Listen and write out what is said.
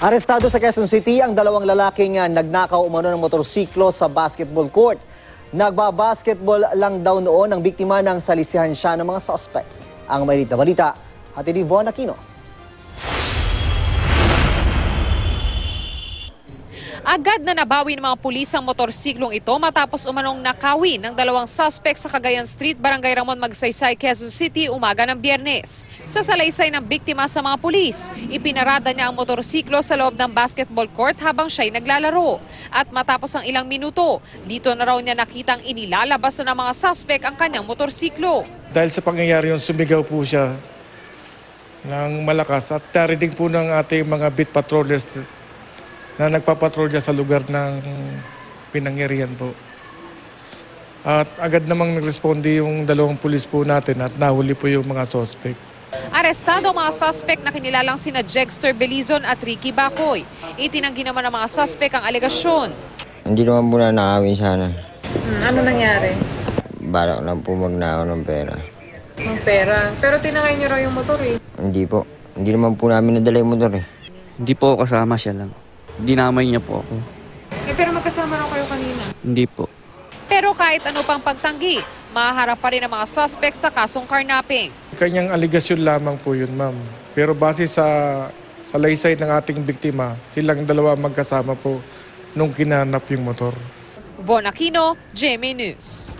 Arestado sa Quezon City ang dalawang lalaking nagnakaw umano ng motorsiklo sa basketball court. Nagbabasketball lang daw noon ang biktima nang salisihan siya ng mga suspect. Ang mainit na balita, hatid ni Von Aquino. Agad na nabawi ng mga pulis ang motorsiklong ito matapos umanong nakawin ng dalawang suspect sa Cagayan Street, Barangay Ramon Magsaysay, Quezon City, umaga ng Biyernes. Sa salaysay ng biktima sa mga pulis, ipinarada niya ang motorsiklo sa loob ng basketball court habang siya'y naglalaro. At matapos ang ilang minuto, dito na raw niya nakitang inilalabas na ng mga suspect ang kanyang motorsiklo. Dahil sa pangyayari yun, sumigaw po siya ng malakas at narinig po ng ating mga beat patrollers na nagpapatrolya sa lugar ng pinangyarihan po. At agad namang nagresponde yung dalawang pulis po natin at nahuli po yung mga suspect. Arestado ang mga suspect na kinilalang sina Jexter Belizon at Ricky Bacoy. Itinanggi naman ng mga suspect ang alegasyon. Hindi naman po na nakawin sana. Ano nangyari? Balak lang po magnakaw ng pera. Ng pera? Pero tinangay niyo raw yung motor eh. Hindi po. Hindi naman po namin nadala yung motor eh. Hindi po kasama siya lang. Dinamay niya po ako. Pero magkasama raw kayo kanina. Hindi po. Pero kahit ano pang pagtanggi, mahaharap pa rin ang mga suspect sa kasong carnapping. Kanyang aligasyon lamang po yun, ma'am. Pero base sa laysay ng ating biktima, silang dalawa magkasama po nung kinanap yung motor. Von Aquino, GMA News.